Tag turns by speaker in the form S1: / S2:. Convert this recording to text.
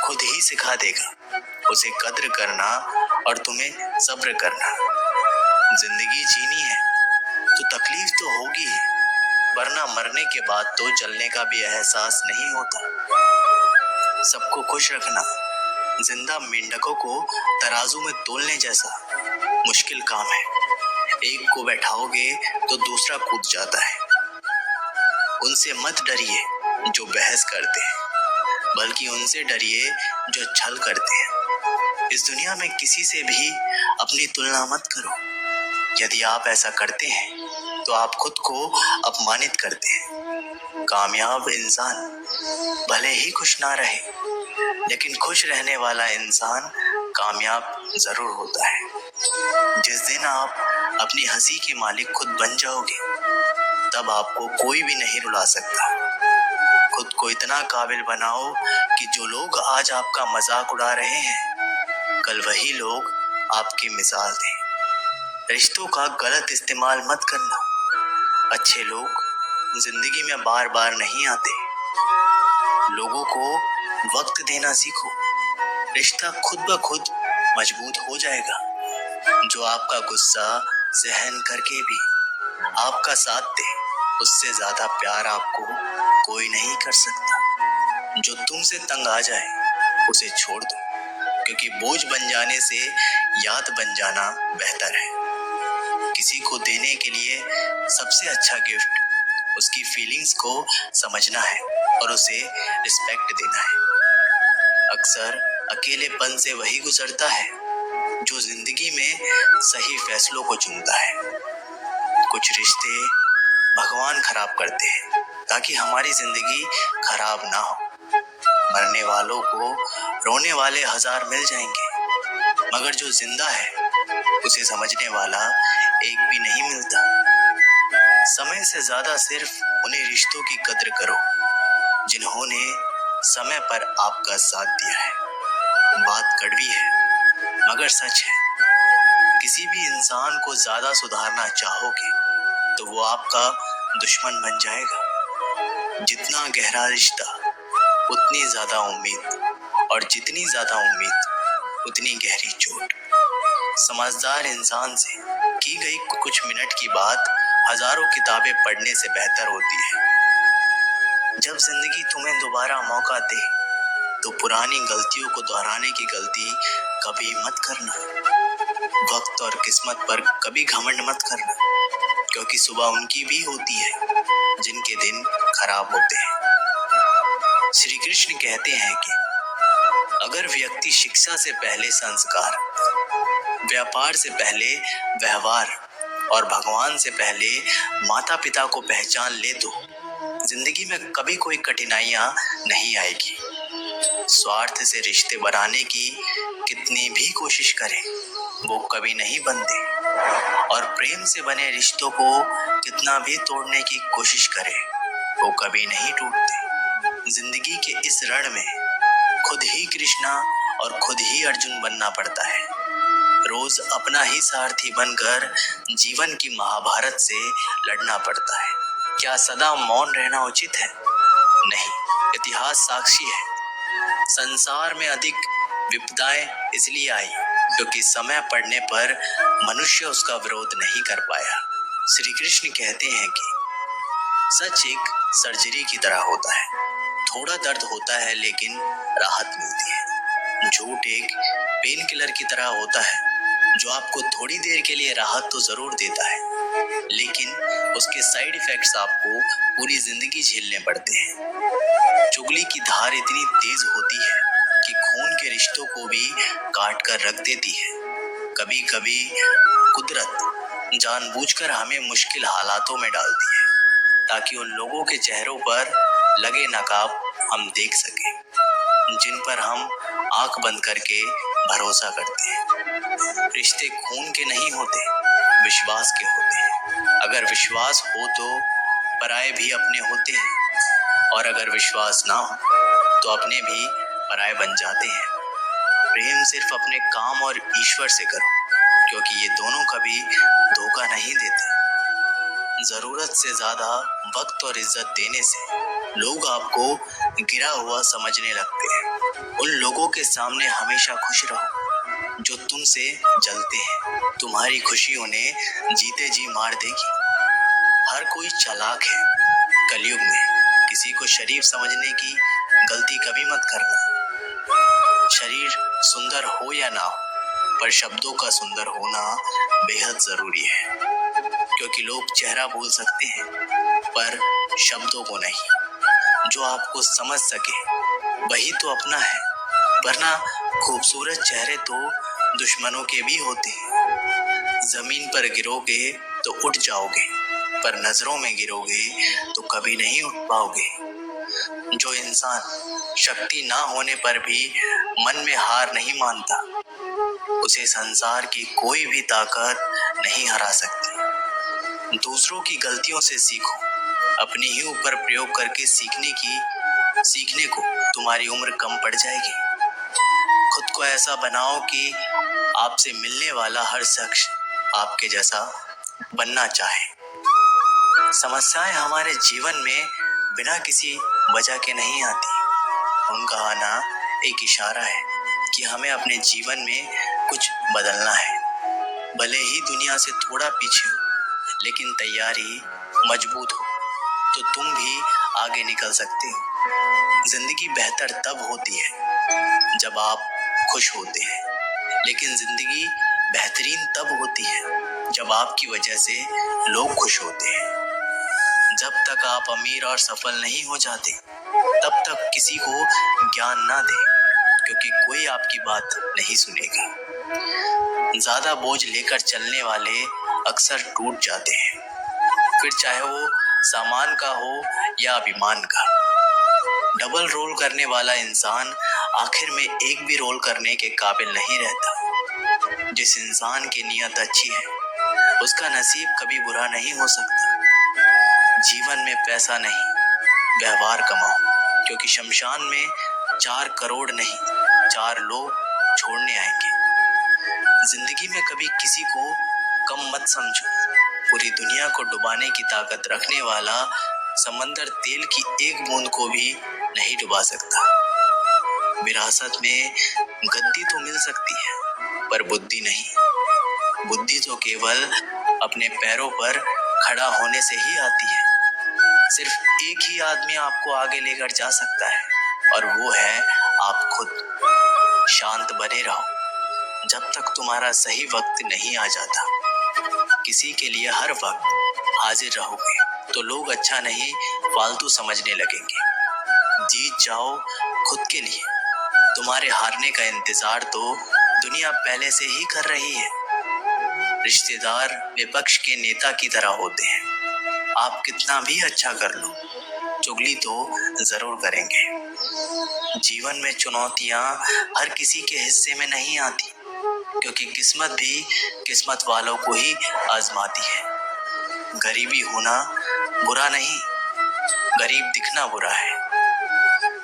S1: खुद ही सिखा देगा उसे कद्र करना और तुम्हें सब्र करना। जिंदगी जीनी है तो तकलीफ तो होगी ही, वरना मरने के बाद तो जलने का भी एहसास नहीं होता। सबको खुश रखना जिंदा मेंढकों को तराजू में तोलने जैसा मुश्किल काम है। एक को बैठाओगे तो दूसरा कूद जाता है। उनसे मत डरिए जो बहस करते हैं, बल्कि उनसे डरिए जो छल करते हैं। इस दुनिया में किसी से भी अपनी तुलना मत करो। यदि आप ऐसा करते हैं तो आप खुद को अपमानित करते हैं। कामयाब इंसान भले ही खुश ना रहे, लेकिन खुश रहने वाला इंसान कामयाब जरूर होता है। जिस दिन आप अपनी हंसी के मालिक खुद बन जाओगे, तब आपको कोई भी नहीं रुला सकता। खुद को इतना काबिल बनाओ कि जो लोग आज आपका मजाक उड़ा रहे हैं, कल वही लोग आपकी मिसाल दें। रिश्तों का गलत इस्तेमाल मत करना। अच्छे लोग जिंदगी में बार बार नहीं आते। लोगों को वक्त देना सीखो। रिश्ता खुद ब खुद मजबूत हो जाएगा। जो आपका गुस्सा सहन करके भी आपका साथ दे, उससे ज्यादा प्यार आपको कोई नहीं कर सकता। जो तुमसे तंग आ जाए उसे छोड़ दो, क्योंकि बोझ बन जाने से याद बन जाना बेहतर है। किसी को देने के लिए सबसे अच्छा गिफ्ट उसकी फीलिंग्स को समझना है और उसे रिस्पेक्ट देना है। अक्सर अकेलेपन से वही गुजरता है जो जिंदगी में सही फैसलों को चुनता है। कुछ रिश्ते भगवान खराब करते हैं ताकि हमारी जिंदगी खराब ना हो। मरने वालों को रोने वाले हजार मिल जाएंगे, मगर जो जिंदा है उसे समझने वाला एक भी नहीं मिलता। समय से ज्यादा सिर्फ उन्हीं रिश्तों की कद्र करो जिन्होंने समय पर आपका साथ दिया है। बात कड़वी है मगर सच है। किसी भी इंसान को ज्यादा सुधारना चाहोगे तो वो आपका दुश्मन बन जाएगा। जितना गहरा रिश्ता उतनी ज्यादा उम्मीद, और जितनी ज्यादा उम्मीद उतनी गहरी चोट। समझदार इंसान से की गई कुछ मिनट की बात हजारों किताबें पढ़ने से बेहतर होती है। जब जिंदगी तुम्हें दोबारा मौका दे तो पुरानी गलतियों को दोहराने की गलती कभी मत करना। वक्त और किस्मत पर कभी घमंड मत करना, क्योंकि सुबह उनकी भी होती है जिनके दिन खराब होते हैं। श्री कृष्ण कहते हैं कि अगर व्यक्ति शिक्षा से पहले संस्कार, व्यापार से पहले व्यवहार और भगवान से पहले माता पिता को पहचान ले तो जिंदगी में कभी कोई कठिनाइयां नहीं आएगी। स्वार्थ से रिश्ते बनाने की कितनी भी कोशिश करें वो कभी नहीं बनते, और प्रेम से बने रिश्तों को कितना भी तोड़ने की कोशिश करें वो कभी नहीं टूटते। जिंदगी के इस रण में खुद ही कृष्णा और खुद ही अर्जुन बनना पड़ता है। रोज अपना ही सारथी बनकर जीवन की महाभारत से लड़ना पड़ता है। क्या सदा मौन रहना उचित है? नहीं, इतिहास साक्षी है। संसार में अधिक विपदाएं इसलिए आई क्योंकि समय पड़ने पर मनुष्य उसका विरोध नहीं कर पाया। श्री कृष्ण कहते हैं कि सच एक सर्जरी की तरह होता है। थोड़ा दर्द होता है लेकिन राहत मिलती है। झूठ एक पेन किलर की तरह होता है जो आपको थोड़ी देर के लिए राहत तो जरूर देता है, लेकिन उसके साइड इफेक्ट्स आपको पूरी जिंदगी झेलने पड़ते हैं। चुगली की धार इतनी तेज होती है कि खून के रिश्तों को भी काट कर रख देती है। कभी कभी कुदरत जानबूझकर हमें मुश्किल हालातों में डालती है ताकि उन लोगों के चेहरों पर लगे नकाब हम देख सकें जिन पर हम आंख बंद करके भरोसा करते हैं। रिश्ते खून के नहीं होते, विश्वास के होते हैं। अगर विश्वास हो तो पराये भी अपने होते हैं, और अगर विश्वास ना हो तो अपने भी पराये बन जाते हैं। प्रेम सिर्फ अपने काम और ईश्वर से करो, क्योंकि ये दोनों कभी धोखा नहीं देते। जरूरत से ज्यादा वक्त और इज्जत देने से लोग आपको गिरा हुआ समझने लगते हैं। उन लोगों के सामने हमेशा खुश रहो जो तुमसे जलते हैं। तुम्हारी खुशी उन्हें जीते जी मार देगी। हर कोई चालाक है। कलयुग में किसी को शरीफ समझने की गलती कभी मत करना। शरीर सुंदर हो या ना हो, पर शब्दों का सुंदर होना बेहद जरूरी है, क्योंकि लोग चेहरा भूल सकते हैं पर शब्दों को नहीं। जो आपको समझ सके वही तो अपना है, वरना खूबसूरत चेहरे तो दुश्मनों के भी होते हैं। जमीन पर गिरोगे तो उठ जाओगे, पर नजरों में गिरोगे तो कभी नहीं उठ पाओगे। जो इंसान शक्ति ना होने पर भी मन में हार नहीं मानता, उसे संसार की कोई भी ताकत नहीं हरा सकती। दूसरों की गलतियों से सीखो, अपने ही ऊपर प्रयोग करके सीखने को तुम्हारी उम्र कम पड़ जाएगी। खुद को ऐसा बनाओ कि आपसे मिलने वाला हर शख्स आपके जैसा बनना चाहे। समस्याएं हमारे जीवन में बिना किसी वजह के नहीं आती। उनका आना एक इशारा है कि हमें अपने जीवन में कुछ बदलना है। भले ही दुनिया से थोड़ा पीछे हो, लेकिन तैयारी मजबूत हो तो तुम भी आगे निकल सकते हो। जिंदगी बेहतर तब होती है जब आप खुश होते हैं, लेकिन जिंदगी बेहतरीन तब होती है जब आपकी वजह से लोग खुश होते हैं। जब तक आप अमीर और सफल नहीं हो जाते, तब तक किसी को ज्ञान ना दें, क्योंकि कोई आपकी बात नहीं सुनेगा। ज्यादा बोझ लेकर चलने वाले अक्सर टूट जाते हैं, फिर चाहे वो सामान का हो या अभिमान का। डबल रोल करने वाला इंसान आखिर में एक भी रोल करने के काबिल नहीं रहता। जिस इंसान की नीयत अच्छी है, उसका नसीब कभी बुरा नहीं हो सकता। जीवन में पैसा नहीं, व्यवहार कमाओ, क्योंकि शमशान में 4 करोड़ नहीं, 4 लोग छोड़ने आएंगे। जिंदगी में कभी किसी को कम मत समझो। पूरी दुनिया को डुबाने की ताकत रखने वाला समंदर तेल की एक बूंद को भी नहीं डुबा सकता। विरासत में गद्दी तो मिल सकती है, पर बुद्धि नहीं। बुद्धि तो केवल अपने पैरों पर खड़ा होने से ही आती है। सिर्फ एक ही आदमी आपको आगे लेकर जा सकता है, और वो है आप खुद। शांत बने रहो जब तक तुम्हारा सही वक्त नहीं आ जाता। किसी के लिए हर वक्त हाजिर रहोगे तो लोग अच्छा नहीं, फालतू समझने लगेंगे। जीत जाओ खुद के लिए। तुम्हारे हारने का इंतजार तो दुनिया पहले से ही कर रही है। रिश्तेदार विपक्ष के नेता की तरह होते हैं। आप कितना भी अच्छा कर लो, चुगली तो जरूर करेंगे। जीवन में चुनौतियां हर किसी के हिस्से में नहीं आती, क्योंकि किस्मत भी किस्मत वालों को ही आजमाती है। गरीबी होना बुरा नहीं, गरीब दिखना बुरा है।